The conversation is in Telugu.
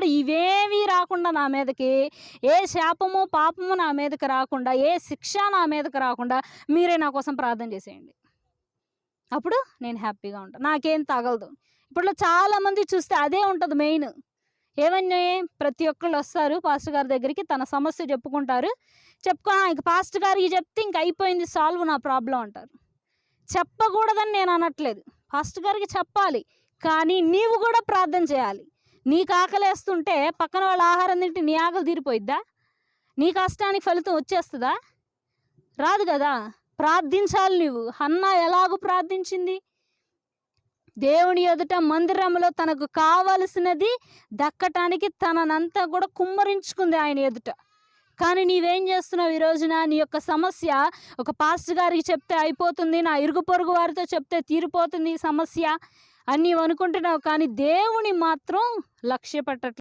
అంటున్నాడు, ఇవేమీ రాకుండా నా మీదకి, ఏ శాపము పాపము నా మీదకి రాకుండా, ఏ శిక్ష నా మీదకి రాకుండా మీరే నా కోసం ప్రార్థన చేసేయండి. అప్పుడు నేను హ్యాపీగా ఉంటా. నాకేం తగలదు. ఇప్పట్లో చాలామంది చూస్తే అదే ఉంటది మెయిన్. ఏమని ప్రతి ఒక్కళ్ళు వస్తారు పాస్టర్ గారి దగ్గరికి, తన సమస్య చెప్పుకుంటారు. ఇక పాస్టర్ గారికి చెప్తే ఇంక అయిపోయింది, సాల్వ్ నా ప్రాబ్లమ్ అంటారు. చెప్పకూడదని నేను అనట్లేదు. పాస్టర్ గారికి చెప్పాలి. కానీ నీవు కూడా ప్రార్థన చేయాలి. నీకు ఆకలేస్తుంటే పక్కన వాళ్ళ ఆహారం తింటే నీ ఆకలి తీరిపోయిద్దా? నీ కష్టానికి ఫలితం వచ్చేస్తదా? రాదు కదా! ప్రార్థించాలి నువ్వు. హన్నా ఎలాగూ ప్రార్థించింది? దేవుని ఎదుట మందిరంలో తనకు కావలసినది దక్కటానికి తననంతా కూడా కుమ్మరించుకుంది ఆయన ఎదుట. కానీ నీవేం చేస్తున్నావు ఈ రోజున? నీ యొక్క సమస్య ఒక పాస్టర్ గారికి చెప్తే అయిపోతుంది, నా ఇరుగు పొరుగు వారితో చెప్తే తీరిపోతుంది ఈ సమస్య అని నీవు అనుకుంటున్నావు. కానీ దేవుని మాత్రం లక్ష్య పెట్టట్లేదు.